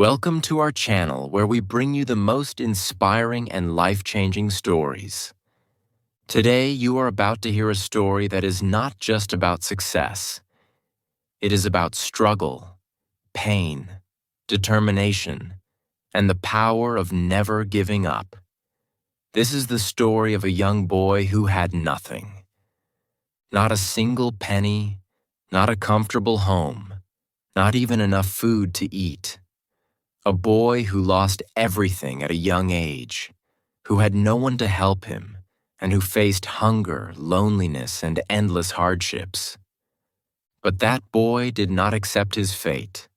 Welcome to our channel where we bring you the most inspiring and life-changing stories. Today, you are about to hear a story that is not just about success. It is about struggle, pain, determination, and the power of never giving up. This is the story of a young boy who had nothing. Not a single penny, not a comfortable home, not even enough food to eat. A boy who lost everything at a young age, who had no one to help him, and who faced hunger, loneliness, and endless hardships. But that boy did not accept his fate.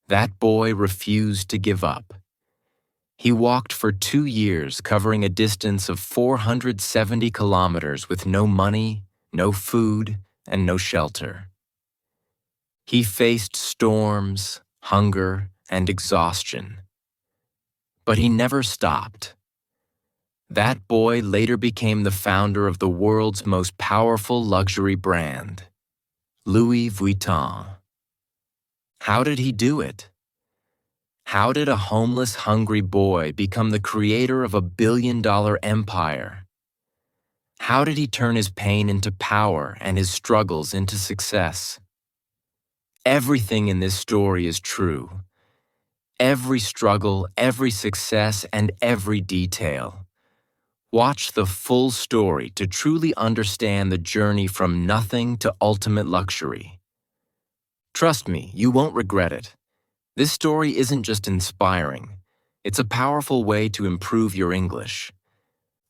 That boy refused to give up. He walked for 2 years, covering a distance of 470 kilometers with no money, no food, and no shelter. He faced storms, hunger, and exhaustion. But he never stopped. That boy later became the founder of the world's most powerful luxury brand, Louis Vuitton. How did he do it? How did a homeless, hungry boy become the creator of a billion-dollar empire? How did he turn his pain into power and his struggles into success? Everything in this story is true. Every struggle, every success, and every detail. Watch the full story to truly understand the journey from nothing to ultimate luxury. Trust me, you won't regret it. This story isn't just inspiring. It's a powerful way to improve your English.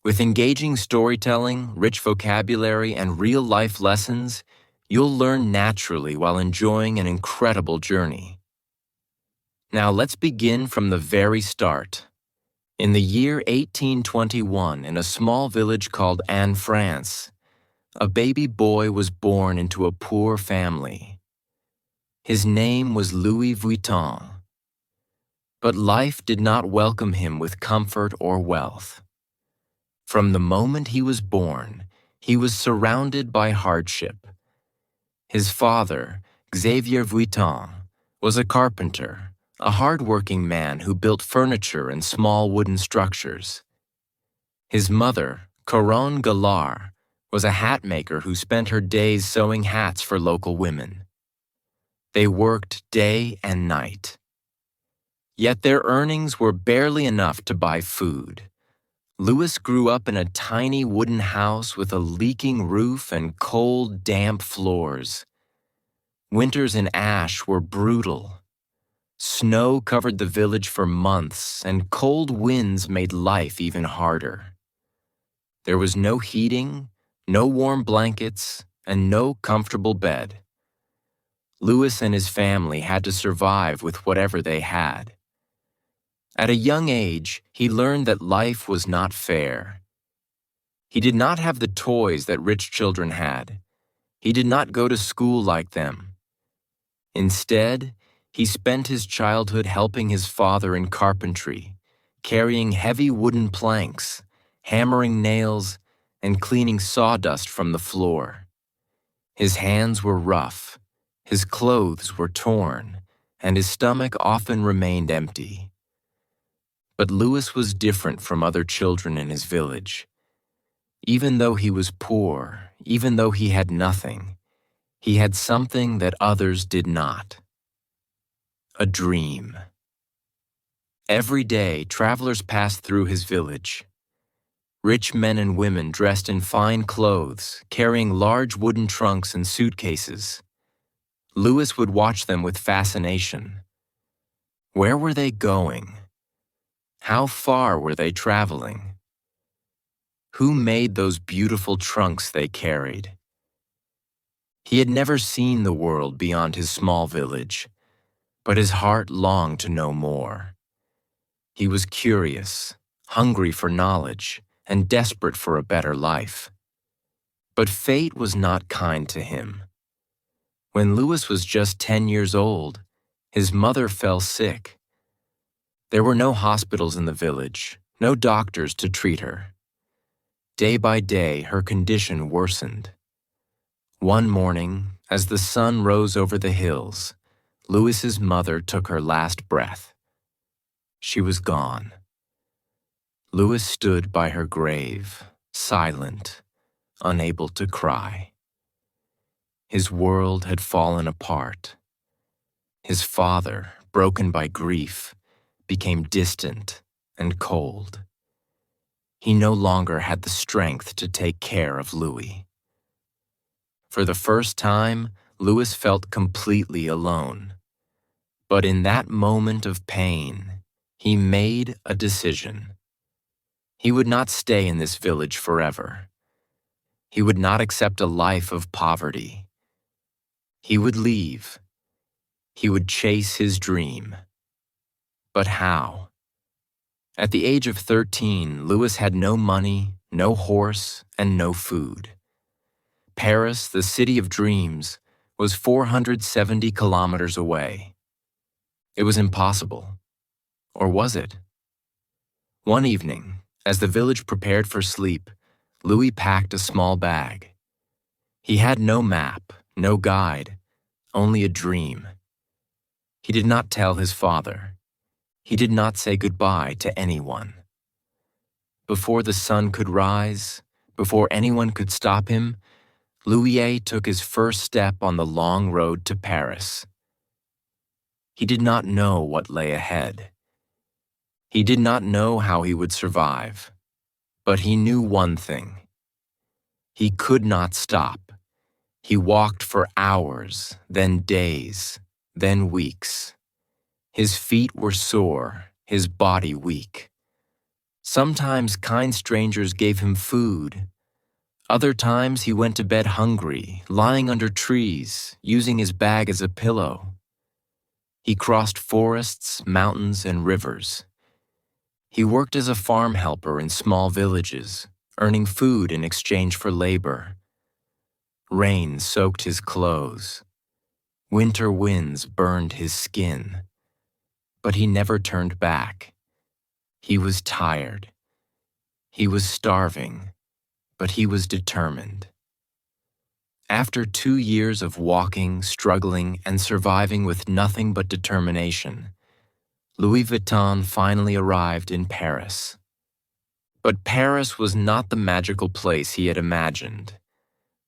With engaging storytelling, rich vocabulary, and real-life lessons, you'll learn naturally while enjoying an incredible journey. Now let's begin from the very start. In the year 1821, in a small village called Anne, France, a baby boy was born into a poor family. His name was Louis Vuitton. But life did not welcome him with comfort or wealth. From the moment he was born, he was surrounded by hardship. His father, Xavier Vuitton, was a carpenter, a hard-working man who built furniture and small wooden structures. His mother, Coronne Gallard, was a hat maker who spent her days sewing hats for local women. They worked day and night. Yet their earnings were barely enough to buy food. Louis grew up in a tiny wooden house with a leaking roof and cold, damp floors. Winters in Ash were brutal. Snow covered the village for months, and cold winds made life even harder. There was no heating, no warm blankets, and no comfortable bed. Louis and his family had to survive with whatever they had. At a young age, he learned that life was not fair. He did not have the toys that rich children had. He did not go to school like them. Instead, he spent his childhood helping his father in carpentry, carrying heavy wooden planks, hammering nails, and cleaning sawdust from the floor. His hands were rough, his clothes were torn, and his stomach often remained empty. But Louis was different from other children in his village. Even though he was poor, even though he had nothing, he had something that others did not. A dream. Every day, travelers passed through his village. Rich men and women dressed in fine clothes, carrying large wooden trunks and suitcases. Louis would watch them with fascination. Where were they going? How far were they traveling? Who made those beautiful trunks they carried? He had never seen the world beyond his small village, but his heart longed to know more. He was curious, hungry for knowledge, and desperate for a better life. But fate was not kind to him. When Louis was just 10 years old, his mother fell sick. There were no hospitals in the village, no doctors to treat her. Day by day, her condition worsened. One morning, as the sun rose over the hills, Louis's mother took her last breath, She was gone. Louis stood by her grave, silent, unable to cry. His world had fallen apart. His father, broken by grief, became distant and cold. He no longer had the strength to take care of Louis. For the first time, Louis felt completely alone. But in that moment of pain, he made a decision. He would not stay in this village forever. He would not accept a life of poverty. He would leave. He would chase his dream. But how? At the age of 13, Louis had no money, no horse, and no food. Paris, the city of dreams, was 470 kilometers away. It was impossible. Or was it? One evening, as the village prepared for sleep, Louis packed a small bag. He had no map, no guide, only a dream. He did not tell his father. He did not say goodbye to anyone. Before the sun could rise, before anyone could stop him, Louis took his first step on the long road to Paris. He did not know what lay ahead. He did not know how he would survive, but he knew one thing. He could not stop. He walked for hours, then days, then weeks. His feet were sore, his body weak. Sometimes kind strangers gave him food. Other times he went to bed hungry, lying under trees, using his bag as a pillow. He crossed forests, mountains, and rivers. He worked as a farm helper in small villages, earning food in exchange for labor. Rain soaked his clothes. Winter winds burned his skin. But he never turned back. He was tired. He was starving, but he was determined. After 2 years of walking, struggling, and surviving with nothing but determination, Louis Vuitton finally arrived in Paris. But Paris was not the magical place he had imagined.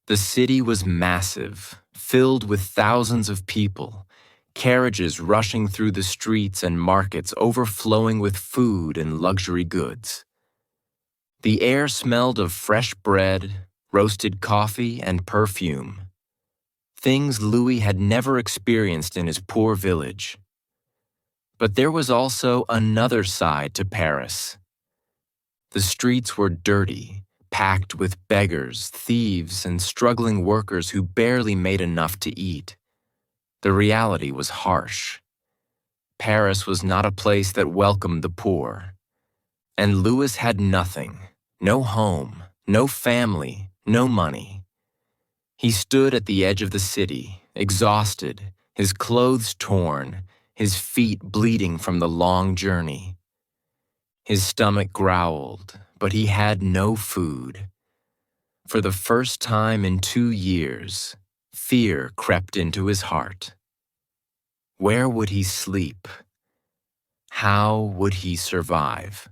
The city was massive, filled with thousands of people, carriages rushing through the streets and markets overflowing with food and luxury goods. The air smelled of fresh bread, roasted coffee, and perfume. Things Louis had never experienced in his poor village. But there was also another side to Paris. The streets were dirty, packed with beggars, thieves, and struggling workers who barely made enough to eat. The reality was harsh. Paris was not a place that welcomed the poor. And Louis had nothing, no home, no family, no money. He stood at the edge of the city, exhausted, his clothes torn, his feet bleeding from the long journey. His stomach growled, but he had no food. For the first time in 2 years, fear crept into his heart. Where would he sleep? How would he survive?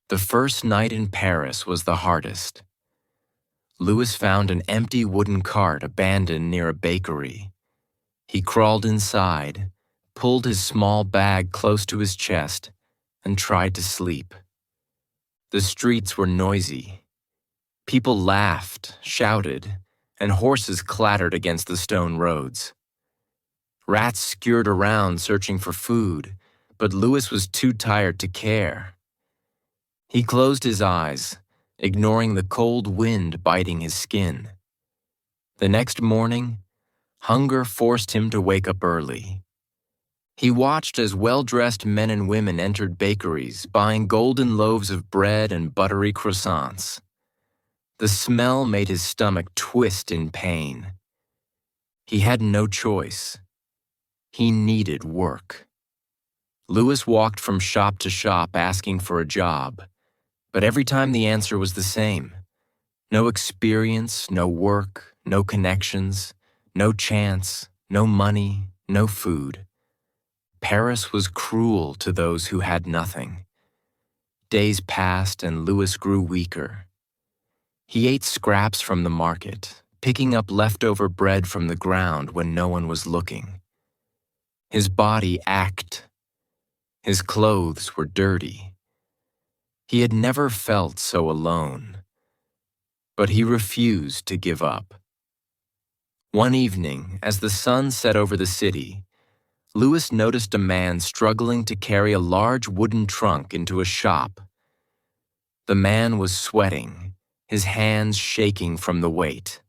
The first night in Paris was the hardest. Louis found an empty wooden cart abandoned near a bakery. He crawled inside, pulled his small bag close to his chest, and tried to sleep. The streets were noisy. People laughed, shouted, and horses clattered against the stone roads. Rats scurried around searching for food, but Louis was too tired to care. He closed his eyes, ignoring the cold wind biting his skin. The next morning, hunger forced him to wake up early. He watched as well-dressed men and women entered bakeries, buying golden loaves of bread and buttery croissants. The smell made his stomach twist in pain. He had no choice. He needed work. Louis walked from shop to shop asking for a job, but every time the answer was the same. No experience, no work, no connections, no chance, no money, no food. Paris was cruel to those who had nothing. Days passed and Louis grew weaker. He ate scraps from the market, picking up leftover bread from the ground when no one was looking. His body ached. His clothes were dirty. He had never felt so alone. But he refused to give up. One evening, as the sun set over the city, Louis noticed a man struggling to carry a large wooden trunk into a shop. The man was sweating, his hands shaking from the weight.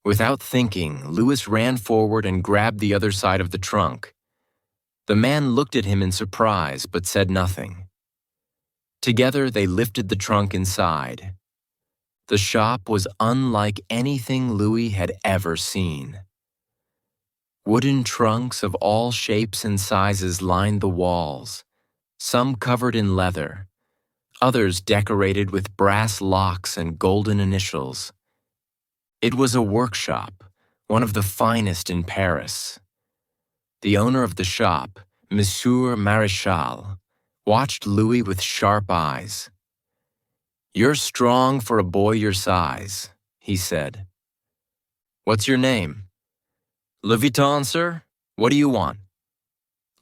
Without thinking, Louis ran forward and grabbed the other side of the trunk. The man looked at him in surprise but said nothing. Together they lifted the trunk inside. The shop was unlike anything Louis had ever seen. Wooden trunks of all shapes and sizes lined the walls, some covered in leather, others decorated with brass locks and golden initials. It was a workshop, one of the finest in Paris. The owner of the shop, Monsieur Maréchal, watched Louis with sharp eyes. "You're strong for a boy your size," he said. "What's your name?" "Vuitton, sir. What do you want?"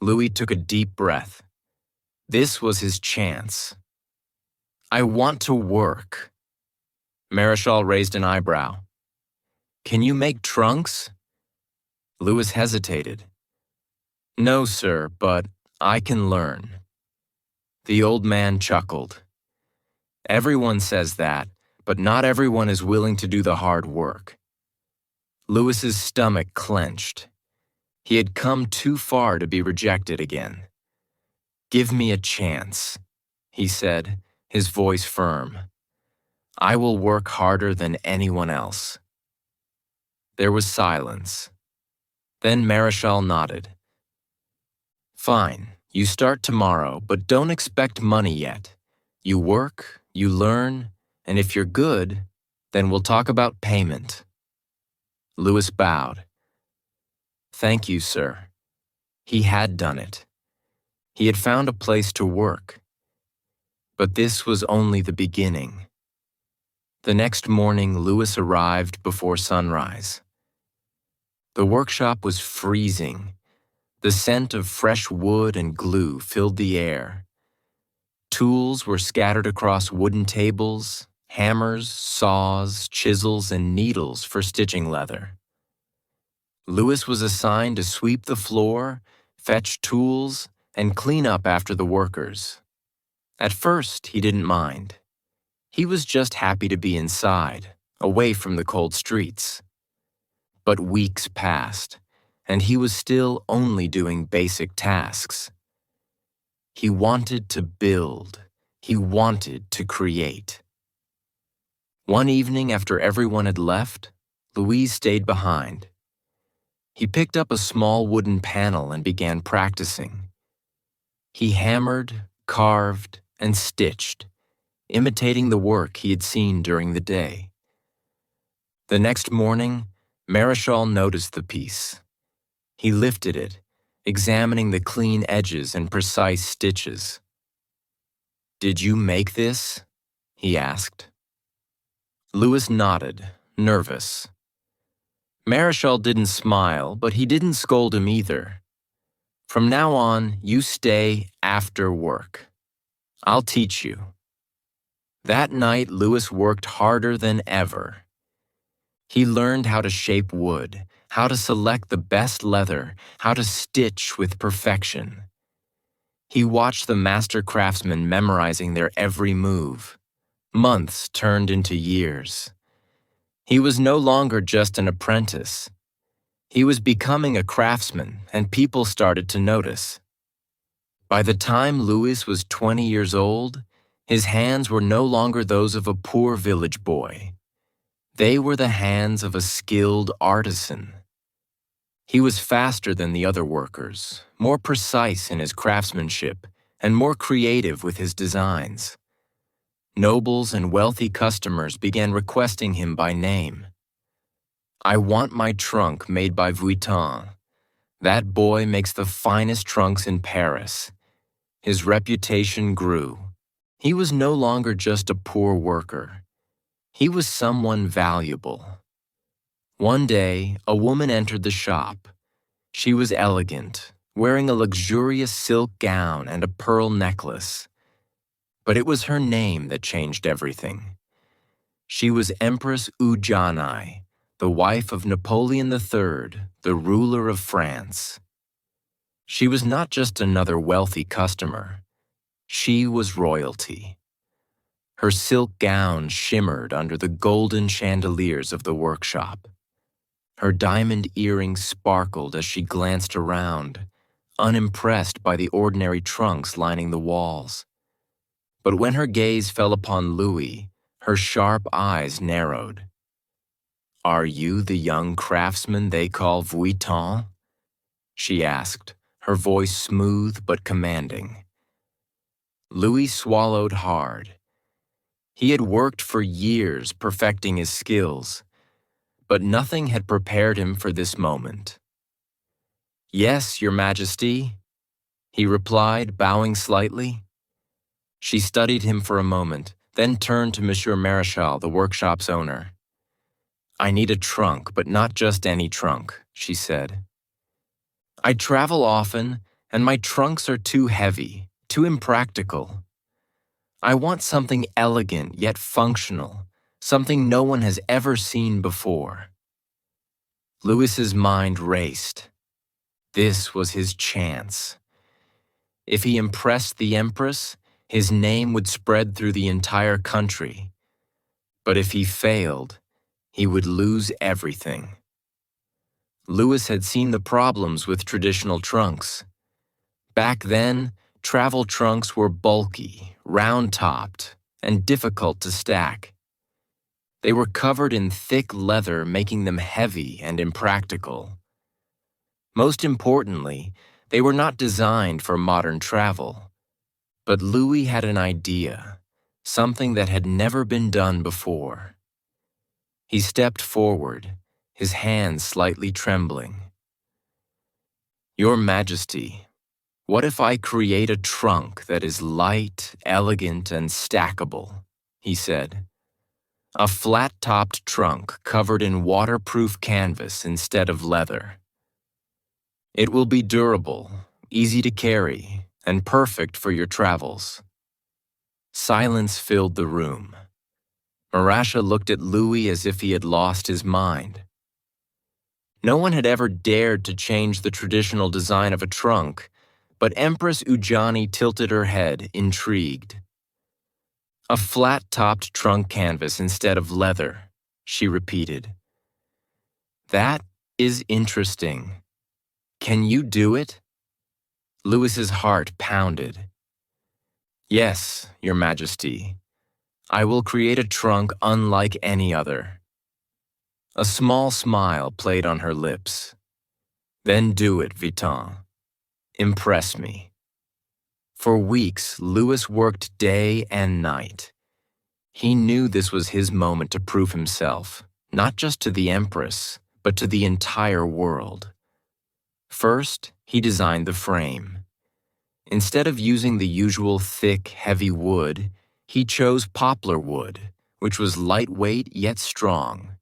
Louis took a deep breath. This was his chance. "I want to work." Maréchal raised an eyebrow. "Can you make trunks?" Louis hesitated. "No, sir, but I can learn." The old man chuckled. "Everyone says that, but not everyone is willing to do the hard work." Louis's stomach clenched. He had come too far to be rejected again. "Give me a chance," he said, his voice firm. "I will work harder than anyone else." There was silence. Then Maréchal nodded. "Fine, you start tomorrow, but don't expect money yet. You work, you learn, and if you're good, then we'll talk about payment." Louis bowed. "Thank you, sir." He had done it. He had found a place to work. But this was only the beginning. The next morning, Louis arrived before sunrise. The workshop was freezing. The scent of fresh wood and glue filled the air. Tools were scattered across wooden tables, hammers, saws, chisels, and needles for stitching leather. Louis was assigned to sweep the floor, fetch tools, and clean up after the workers. At first, he didn't mind. He was just happy to be inside, away from the cold streets. But weeks passed, and he was still only doing basic tasks. He wanted to build. He wanted to create. One evening after everyone had left, Louis stayed behind. He picked up a small wooden panel and began practicing. He hammered, carved, and stitched, imitating the work he had seen during the day. The next morning, Maréchal noticed the piece. He lifted it, examining the clean edges and precise stitches. "Did you make this?" he asked. Louis nodded, nervous. Maréchal didn't smile, but he didn't scold him either. "From now on, you stay after work. I'll teach you." That night, Louis worked harder than ever. He learned how to shape wood, how to select the best leather, how to stitch with perfection. He watched the master craftsmen memorizing their every move. Months turned into years. He was no longer just an apprentice. He was becoming a craftsman, and people started to notice. By the time Louis was 20 years old, his hands were no longer those of a poor village boy. They were the hands of a skilled artisan. He was faster than the other workers, more precise in his craftsmanship, and more creative with his designs. Nobles and wealthy customers began requesting him by name. "I want my trunk made by Vuitton. That boy makes the finest trunks in Paris. His reputation grew. He was no longer just a poor worker. He was someone valuable. One day, a woman entered the shop. She was elegant, wearing a luxurious silk gown and a pearl necklace. But it was her name that changed everything. She was Empress Ujani, the wife of Napoleon III, the ruler of France. She was not just another wealthy customer. She was royalty. Her silk gown shimmered under the golden chandeliers of the workshop. Her diamond earrings sparkled as she glanced around, unimpressed by the ordinary trunks lining the walls. But when her gaze fell upon Louis, her sharp eyes narrowed. "Are you the young craftsman they call Vuitton?" she asked, her voice smooth but commanding. Louis swallowed hard. He had worked for years perfecting his skills, but nothing had prepared him for this moment. "Yes, Your Majesty," he replied, bowing slightly. She studied him for a moment, then turned to Monsieur Maréchal, the workshop's owner. "I need a trunk, but not just any trunk," she said. "I travel often, and my trunks are too heavy, too impractical. I want something elegant yet functional, something no one has ever seen before." Louis's mind raced. This was his chance. If he impressed the Empress, his name would spread through the entire country. But if he failed, he would lose everything. Louis had seen the problems with traditional trunks. Back then, travel trunks were bulky, round-topped, and difficult to stack. They were covered in thick leather, making them heavy and impractical. Most importantly, they were not designed for modern travel. But Louis had an idea, something that had never been done before. He stepped forward, his hands slightly trembling. "Your Majesty, what if I create a trunk that is light, elegant, and stackable?" he said. "A flat-topped trunk covered in waterproof canvas instead of leather. It will be durable, easy to carry, and perfect for your travels." Silence filled the room. Maréchal looked at Louis as if he had lost his mind. No one had ever dared to change the traditional design of a trunk, but Empress Ujani tilted her head, intrigued. "A flat-topped trunk canvas instead of leather," she repeated. "That is interesting. Can you do it?" Louis's heart pounded. "Yes, Your Majesty. I will create a trunk unlike any other." A small smile played on her lips. "Then do it, Vuitton. Impress me." For weeks, Louis worked day and night. He knew this was his moment to prove himself, not just to the Empress, but to the entire world. First, he designed the frame. Instead of using the usual thick, heavy wood, he chose poplar wood, which was lightweight yet strong.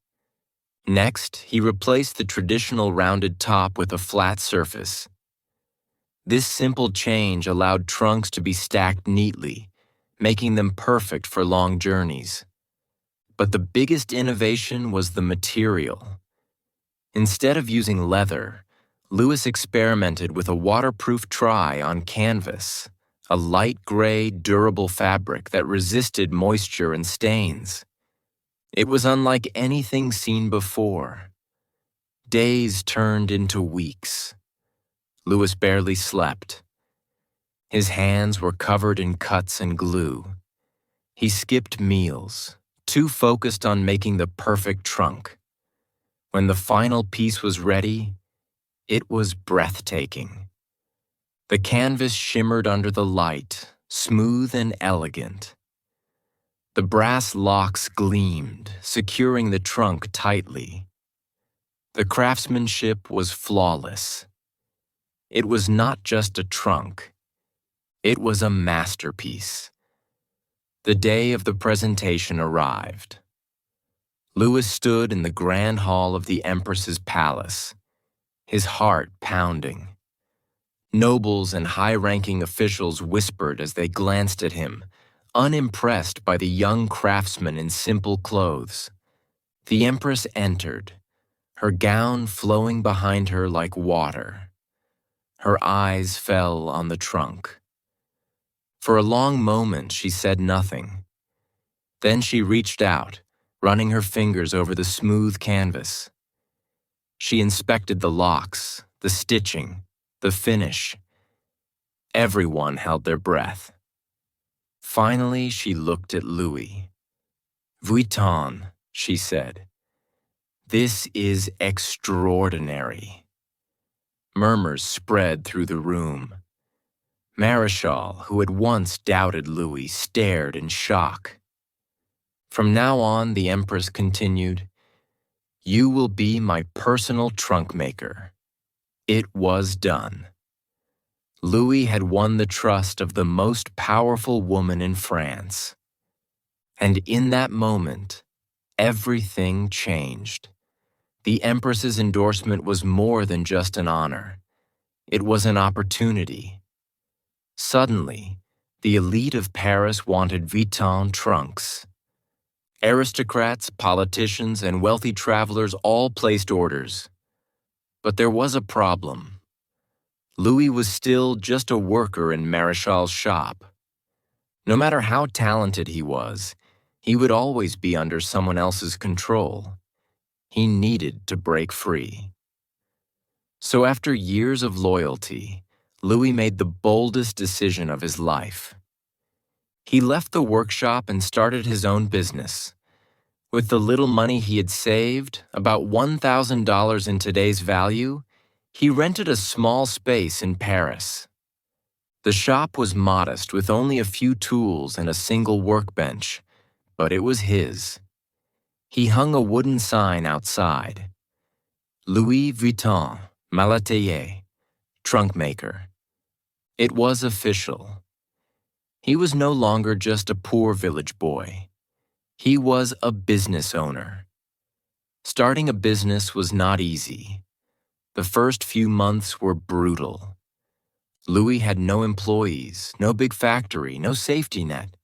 Next, he replaced the traditional rounded top with a flat surface. This simple change allowed trunks to be stacked neatly, making them perfect for long journeys. But the biggest innovation was the material. Instead of using leather, Louis experimented with a waterproof try on canvas, a light gray, durable fabric that resisted moisture and stains. It was unlike anything seen before. Days turned into weeks. Louis barely slept. His hands were covered in cuts and glue. He skipped meals, too focused on making the perfect trunk. When the final piece was ready, it was breathtaking. The canvas shimmered under the light, smooth and elegant. The brass locks gleamed, securing the trunk tightly. The craftsmanship was flawless. It was not just a trunk. It was a masterpiece. The day of the presentation arrived. Louis stood in the grand hall of the Empress's palace, his heart pounding. Nobles and high-ranking officials whispered as they glanced at him, unimpressed by the young craftsman in simple clothes. The Empress entered, her gown flowing behind her like water. Her eyes fell on the trunk. For a long moment, she said nothing. Then she reached out, running her fingers over the smooth canvas. She inspected the locks, the stitching, the finish. Everyone held their breath. Finally, she looked at Louis. "Vuitton," she said. "This is extraordinary." Murmurs spread through the room. Marischal, who had once doubted Louis, stared in shock. From now on, the Empress continued, "You will be my personal trunk maker." It was done. Louis had won the trust of the most powerful woman in France. And in that moment, everything changed. The Empress's endorsement was more than just an honor. It was an opportunity. Suddenly, the elite of Paris wanted Vuitton trunks. Aristocrats, politicians, and wealthy travelers all placed orders. But there was a problem. Louis was still just a worker in Marischal's shop. No matter how talented he was, he would always be under someone else's control. He needed to break free. So after years of loyalty, Louis made the boldest decision of his life. He left the workshop and started his own business. With the little money he had saved, about $1,000 in today's value, he rented a small space in Paris. The shop was modest with only a few tools and a single workbench, but it was his. He hung a wooden sign outside. Louis Vuitton, Malatayer, trunk maker. It was official. He was no longer just a poor village boy. He was a business owner. Starting a business was not easy. The first few months were brutal. Louis had no employees, no big factory, no safety net.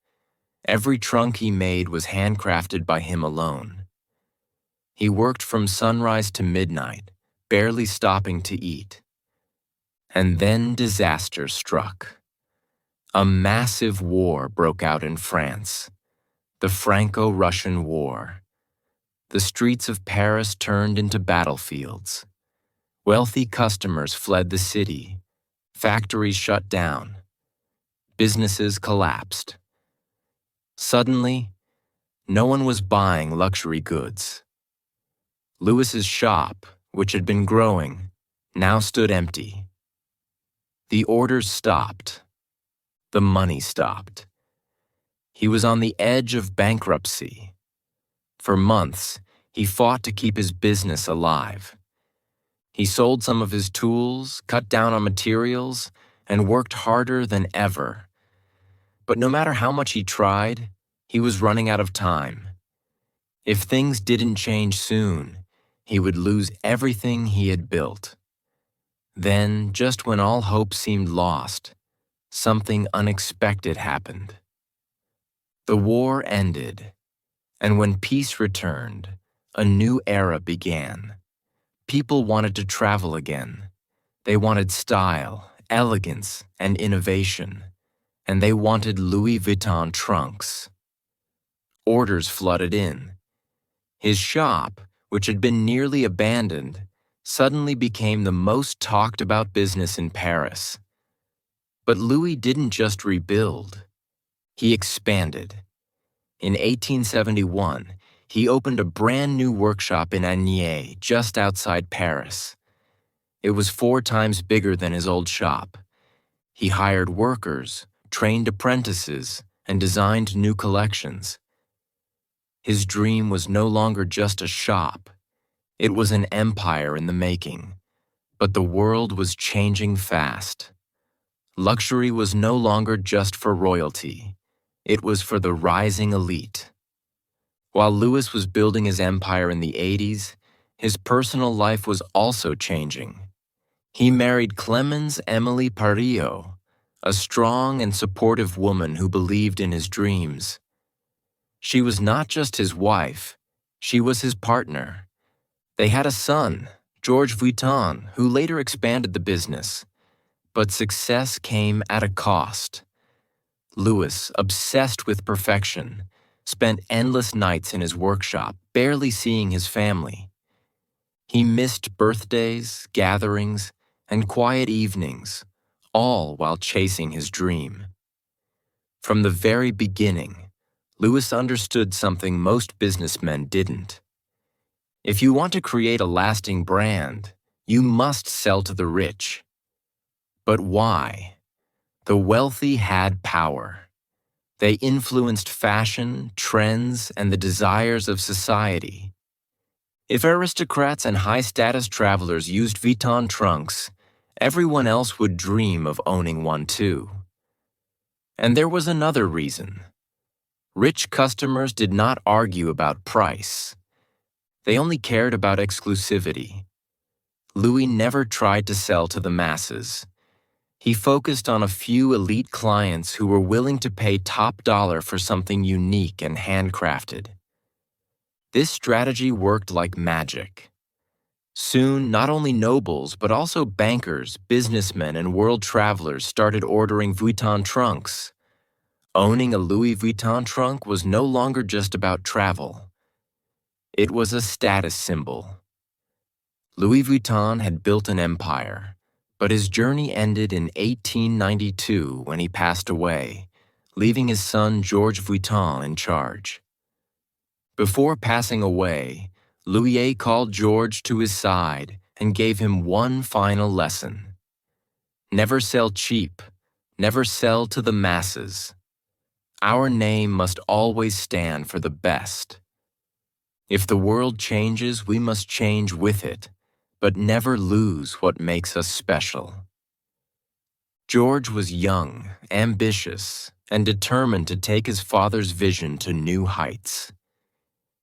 Every trunk he made was handcrafted by him alone. He worked from sunrise to midnight, barely stopping to eat. And then disaster struck. A massive war broke out in France, the Franco-Russian War. The streets of Paris turned into battlefields. Wealthy customers fled the city. Factories shut down. Businesses collapsed. Suddenly, no one was buying luxury goods. Louis's shop, which had been growing, now stood empty. The orders stopped. The money stopped. He was on the edge of bankruptcy. For months, he fought to keep his business alive. He sold some of his tools, cut down on materials, and worked harder than ever. But no matter how much he tried, he was running out of time. If things didn't change soon, he would lose everything he had built. Then, just when all hope seemed lost, something unexpected happened. The war ended, and when peace returned, a new era began. People wanted to travel again. They wanted style, elegance, and innovation, and they wanted Louis Vuitton trunks. Orders flooded in. His shop, which had been nearly abandoned, suddenly became the most talked about business in Paris. But Louis didn't just rebuild. He expanded. In 1871, he opened a brand new workshop in Agnières, just outside Paris. It was 4 times bigger than his old shop. He hired workers, trained apprentices, and designed new collections. His dream was no longer just a shop. It was an empire in the making. But the world was changing fast. Luxury was no longer just for royalty. It was for the rising elite. While Louis was building his empire in the 80s, his personal life was also changing. He married Clemens Emily Parillo, a strong and supportive woman who believed in his dreams. She was not just his wife, she was his partner. They had a son, George Vuitton, who later expanded the business. But success came at a cost. Louis, obsessed with perfection, spent endless nights in his workshop, barely seeing his family. He missed birthdays, gatherings, and quiet evenings, all while chasing his dream. From the very beginning, Louis understood something most businessmen didn't. If you want to create a lasting brand, you must sell to the rich. But why? The wealthy had power. They influenced fashion, trends, and the desires of society. If aristocrats and high-status travelers used Vuitton trunks, everyone else would dream of owning one too. And there was another reason. Rich customers did not argue about price. They only cared about exclusivity. Louis never tried to sell to the masses. He focused on a few elite clients who were willing to pay top dollar for something unique and handcrafted. This strategy worked like magic. Soon, not only nobles, but also bankers, businessmen, and world travelers started ordering Vuitton trunks. Owning a Louis Vuitton trunk was no longer just about travel. It was a status symbol. Louis Vuitton had built an empire, but his journey ended in 1892 when he passed away, leaving his son George Vuitton in charge. Before passing away, Louis called George to his side and gave him one final lesson. Never sell cheap, never sell to the masses. Our name must always stand for the best. If the world changes, we must change with it, but never lose what makes us special. George was young, ambitious, and determined to take his father's vision to new heights.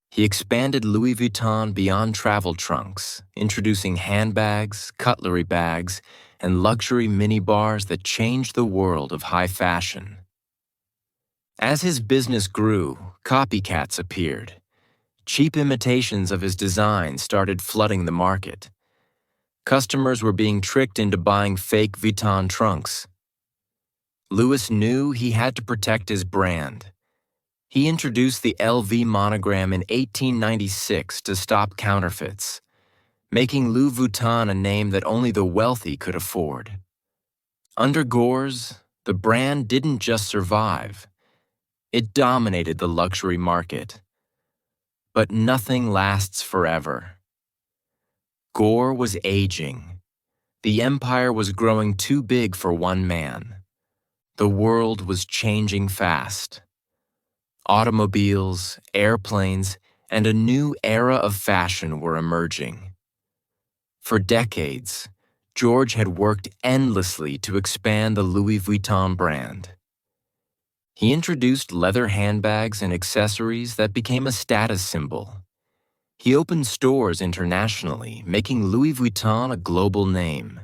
He expanded Louis Vuitton beyond travel trunks, introducing handbags, cutlery bags, and luxury minibars that changed the world of high fashion. As his business grew, copycats appeared. Cheap imitations of his design started flooding the market. Customers were being tricked into buying fake Vuitton trunks. Louis knew he had to protect his brand. He introduced the LV monogram in 1896 to stop counterfeits, making Louis Vuitton a name that only the wealthy could afford. Under Gores, the brand didn't just survive. It dominated the luxury market. But nothing lasts forever. Gore was aging. The empire was growing too big for one man. The world was changing fast. Automobiles, airplanes, and a new era of fashion were emerging. For decades, George had worked endlessly to expand the Louis Vuitton brand. He introduced leather handbags and accessories that became a status symbol. He opened stores internationally, making Louis Vuitton a global name.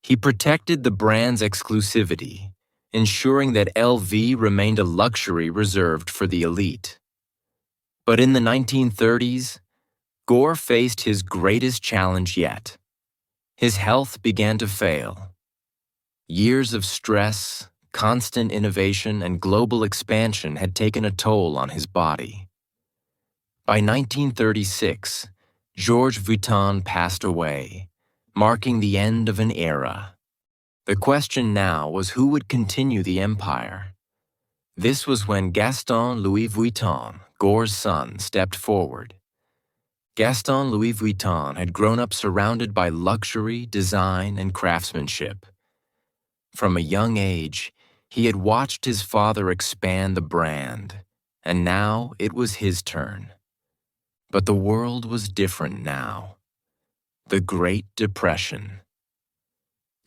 He protected the brand's exclusivity, ensuring that LV remained a luxury reserved for the elite. But in the 1930s, Gore faced his greatest challenge yet. His health began to fail. Years of stress, constant innovation, and global expansion had taken a toll on his body. By 1936, Georges Vuitton passed away, marking the end of an era. The question now was who would continue the empire. This was when Gaston Louis Vuitton, Gore's son, stepped forward. Gaston Louis Vuitton had grown up surrounded by luxury, design, and craftsmanship. From a young age, he had watched his father expand the brand, and now it was his turn. But the world was different now. The Great Depression.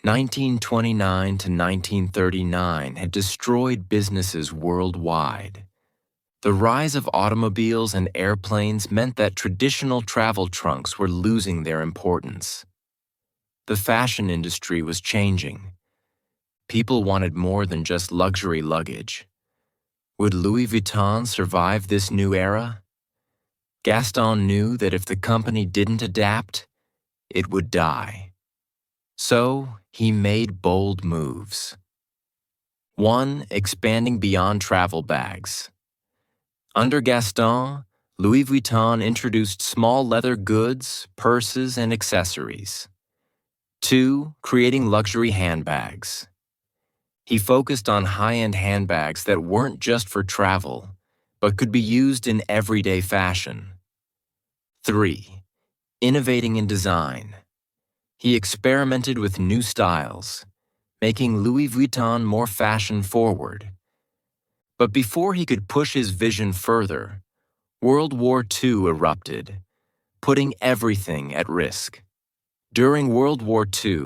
1929 to 1939 had destroyed businesses worldwide. The rise of automobiles and airplanes meant that traditional travel trunks were losing their importance. The fashion industry was changing. People wanted more than just luxury luggage. Would Louis Vuitton survive this new era? Gaston knew that if the company didn't adapt, it would die. So, he made bold moves. 1. Expanding beyond travel bags. Under Gaston, Louis Vuitton introduced small leather goods, purses, and accessories. 2. Creating luxury handbags. He focused on high-end handbags that weren't just for travel, but could be used in everyday fashion. 3. Innovating in design. He experimented with new styles, making Louis Vuitton more fashion-forward. But before he could push his vision further, World War II erupted, putting everything at risk. During World War II,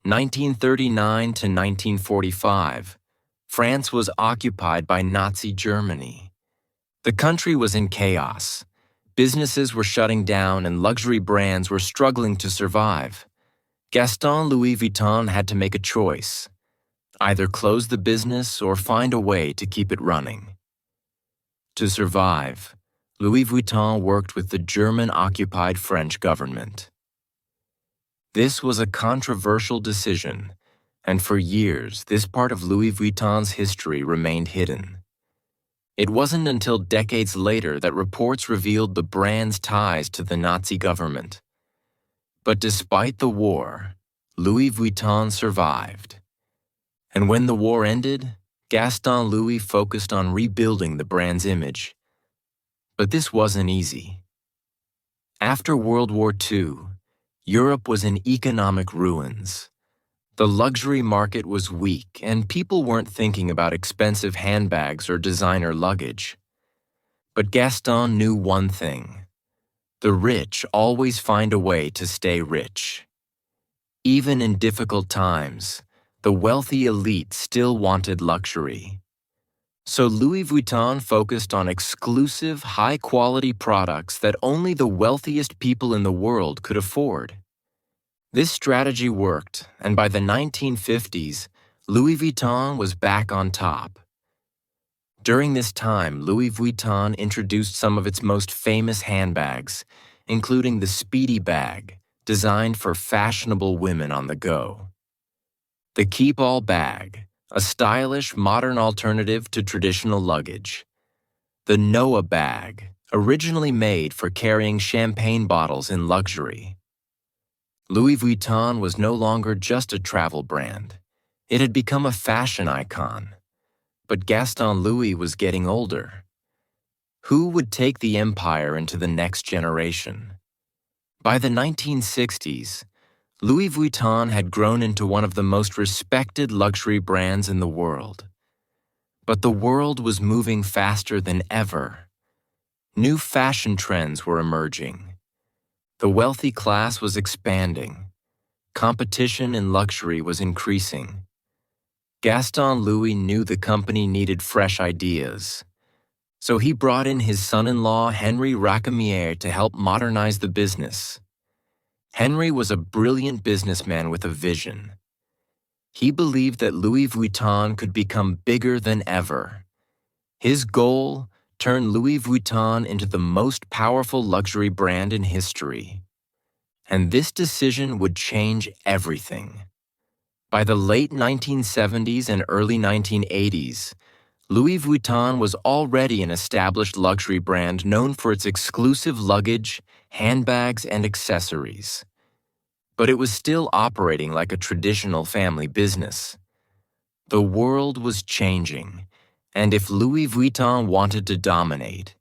1939 to 1945, France was occupied by Nazi Germany. The country was in chaos. Businesses were shutting down and luxury brands were struggling to survive. Gaston Louis Vuitton had to make a choice: either close the business or find a way to keep it running. To survive, Louis Vuitton worked with the German-occupied French government. This was a controversial decision, and for years, this part of Louis Vuitton's history remained hidden. It wasn't until decades later that reports revealed the brand's ties to the Nazi government. But despite the war, Louis Vuitton survived. And when the war ended, Gaston Louis focused on rebuilding the brand's image. But this wasn't easy. After World War II, Europe was in economic ruins. The luxury market was weak, and people weren't thinking about expensive handbags or designer luggage. But Gaston knew one thing: the rich always find a way to stay rich. Even in difficult times, the wealthy elite still wanted luxury. So Louis Vuitton focused on exclusive, high-quality products that only the wealthiest people in the world could afford. This strategy worked, and by the 1950s, Louis Vuitton was back on top. During this time, Louis Vuitton introduced some of its most famous handbags, including the Speedy bag, designed for fashionable women on the go. The Keep All bag, a stylish, modern alternative to traditional luggage. The Noah bag, originally made for carrying champagne bottles in luxury. Louis Vuitton was no longer just a travel brand. It had become a fashion icon. But Gaston Louis was getting older. Who would take the empire into the next generation? By the 1960s, Louis Vuitton had grown into one of the most respected luxury brands in the world. But the world was moving faster than ever. New fashion trends were emerging. The wealthy class was expanding. Competition in luxury was increasing. Gaston Louis knew the company needed fresh ideas. So he brought in his son-in-law Henri Racamier to help modernize the business. Henri was a brilliant businessman with a vision. He believed that Louis Vuitton could become bigger than ever. His goal: turn Louis Vuitton into the most powerful luxury brand in history. And this decision would change everything. By the late 1970s and early 1980s, Louis Vuitton was already an established luxury brand known for its exclusive luggage, handbags, and accessories. But it was still operating like a traditional family business. The world was changing, and if Louis Vuitton wanted to dominate,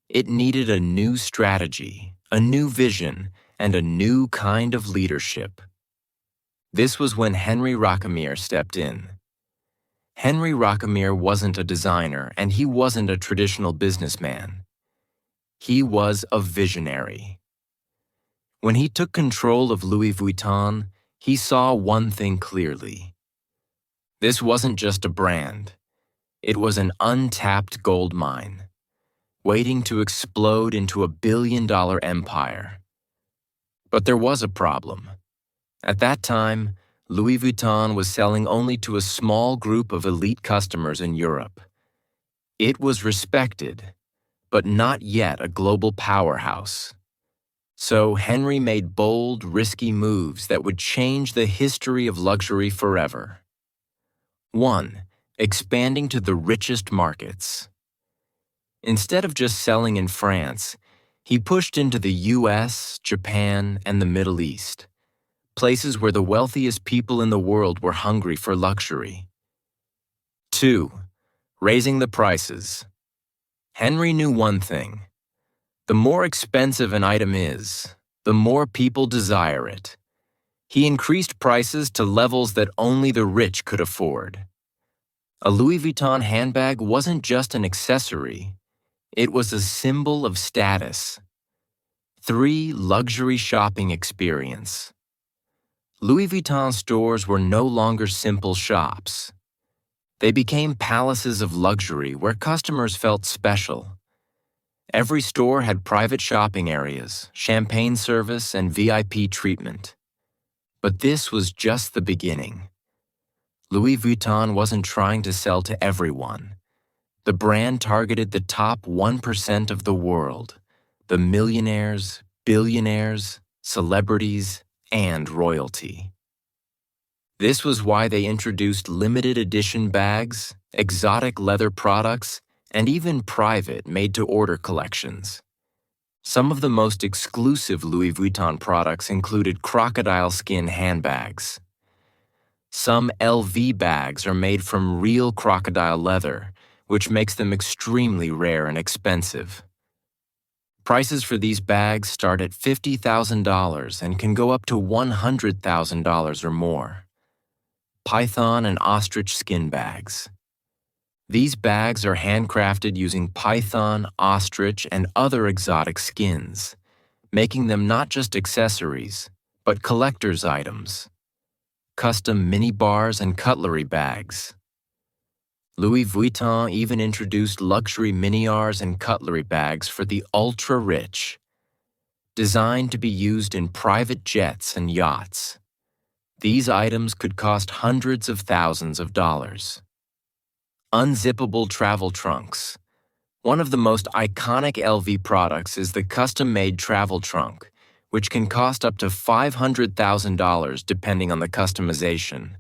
it needed a new strategy, a new vision, and a new kind of leadership. This was when Henri Racamier stepped in. Henri Racamier wasn't a designer, and he wasn't a traditional businessman. He was a visionary. When he took control of Louis Vuitton, he saw one thing clearly. This wasn't just a brand. It was an untapped gold mine, waiting to explode into a billion-dollar empire. But there was a problem. At that time, Louis Vuitton was selling only to a small group of elite customers in Europe. It was respected, but not yet a global powerhouse. So Henry made bold, risky moves that would change the history of luxury forever. 1. Expanding to the richest markets. Instead of just selling in France, he pushed into the US, Japan, and the Middle East, places where the wealthiest people in the world were hungry for luxury. 2. Raising the prices. Henry knew one thing. The more expensive an item is, the more people desire it. He increased prices to levels that only the rich could afford. A Louis Vuitton handbag wasn't just an accessory, it was a symbol of status. 3. Luxury shopping experience. Louis Vuitton stores were no longer simple shops. They became palaces of luxury where customers felt special. Every store had private shopping areas, champagne service, and VIP treatment. But this was just the beginning. Louis Vuitton wasn't trying to sell to everyone. The brand targeted the top 1% of the world, the millionaires, billionaires, celebrities, and royalty. This was why they introduced limited edition bags, exotic leather products, and even private made-to-order collections. Some of the most exclusive Louis Vuitton products included crocodile skin handbags. Some LV bags are made from real crocodile leather, which makes them extremely rare and expensive. Prices for these bags start at $50,000 and can go up to $100,000 or more. Python and ostrich skin bags. These bags are handcrafted using python, ostrich, and other exotic skins, making them not just accessories, but collector's items. Custom mini bars and cutlery bags. Louis Vuitton even introduced luxury miniars and cutlery bags for the ultra-rich, designed to be used in private jets and yachts. These items could cost hundreds of thousands of dollars. Unzippable travel trunks. One of the most iconic LV products is the custom-made travel trunk, which can cost up to $500,000 depending on the customization.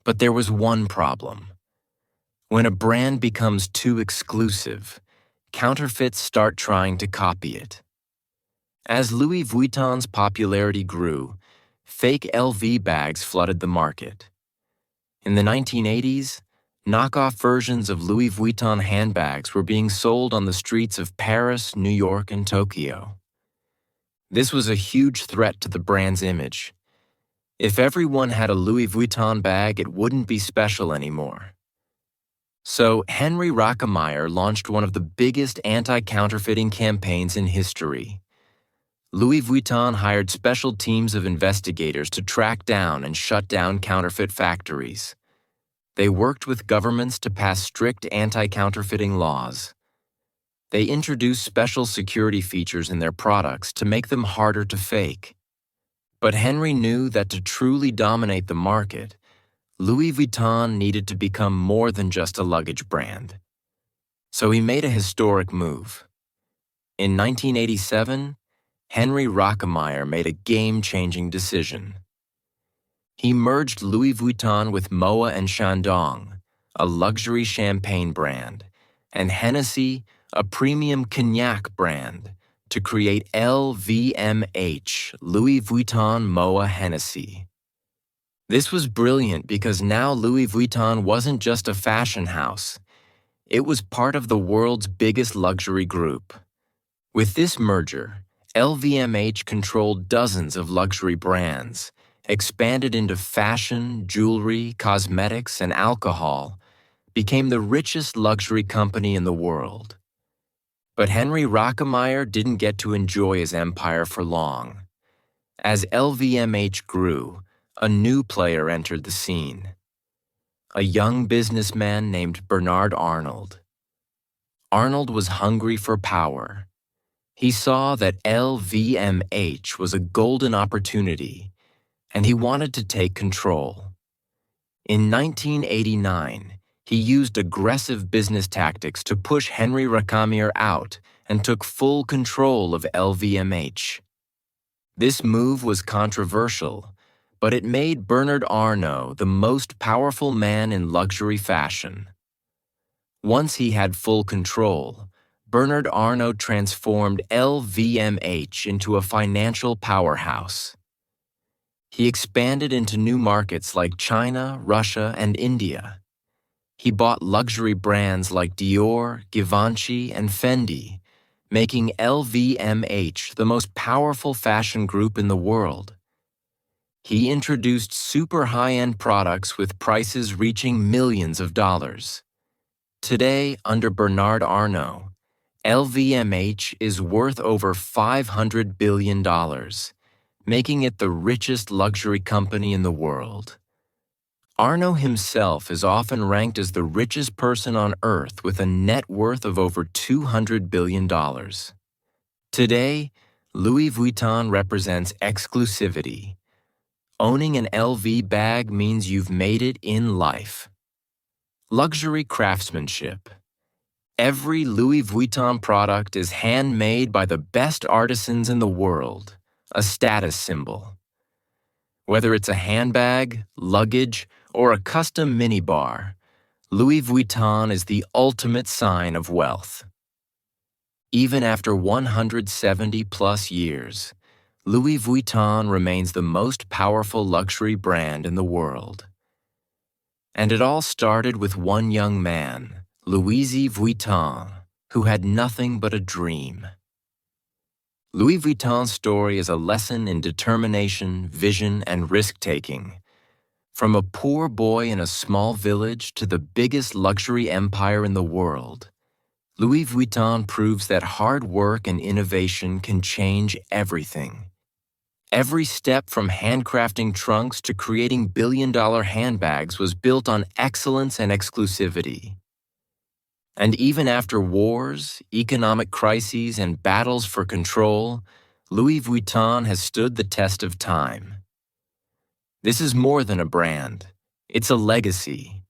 But there was one problem. When a brand becomes too exclusive, counterfeits start trying to copy it. As Louis Vuitton's popularity grew, fake LV bags flooded the market. In the 1980s, knockoff versions of Louis Vuitton handbags were being sold on the streets of Paris, New York, and Tokyo. This was a huge threat to the brand's image. If everyone had a Louis Vuitton bag, it wouldn't be special anymore. So Henry Rackemeyer launched one of the biggest anti-counterfeiting campaigns in history. Louis Vuitton hired special teams of investigators to track down and shut down counterfeit factories. They worked with governments to pass strict anti-counterfeiting laws. They introduced special security features in their products to make them harder to fake. But Henry knew that to truly dominate the market, Louis Vuitton needed to become more than just a luggage brand. So he made a historic move. In 1987, Henry Rackemeyer made a game-changing decision. He merged Louis Vuitton with Moët and Chandon, a luxury champagne brand, and Hennessy, a premium cognac brand, to create LVMH, Louis Vuitton Moët Hennessy. This was brilliant because now Louis Vuitton wasn't just a fashion house. It was part of the world's biggest luxury group. With this merger, LVMH controlled dozens of luxury brands, expanded into fashion, jewelry, cosmetics, and alcohol, became the richest luxury company in the world. But Henry Rockemeyer didn't get to enjoy his empire for long. As LVMH grew, a new player entered the scene. A young businessman named Bernard Arnault. Arnold was hungry for power. He saw that LVMH was a golden opportunity, and he wanted to take control. In 1989, he used aggressive business tactics to push Henry Rockemeyer out and took full control of LVMH. This move was controversial, but it made Bernard Arnault the most powerful man in luxury fashion. Once he had full control, Bernard Arnault transformed LVMH into a financial powerhouse. He expanded into new markets like China, Russia, and India. He bought luxury brands like Dior, Givenchy, and Fendi, making LVMH the most powerful fashion group in the world. He introduced super high-end products with prices reaching millions of dollars. Today, under Bernard Arnault, LVMH is worth over $500 billion, making it the richest luxury company in the world. Arnault himself is often ranked as the richest person on Earth with a net worth of over $200 billion. Today, Louis Vuitton represents exclusivity. Owning an LV bag means you've made it in life. Luxury craftsmanship. Every Louis Vuitton product is handmade by the best artisans in the world, a status symbol. Whether it's a handbag, luggage, or a custom minibar, Louis Vuitton is the ultimate sign of wealth. Even after 170-plus years, Louis Vuitton remains the most powerful luxury brand in the world. And it all started with one young man, Louis Vuitton, who had nothing but a dream. Louis Vuitton's story is a lesson in determination, vision, and risk-taking. From a poor boy in a small village to the biggest luxury empire in the world, Louis Vuitton proves that hard work and innovation can change everything. Every step from handcrafting trunks to creating billion-dollar handbags was built on excellence and exclusivity. And even after wars, economic crises, and battles for control, Louis Vuitton has stood the test of time. This is more than a brand. It's a legacy.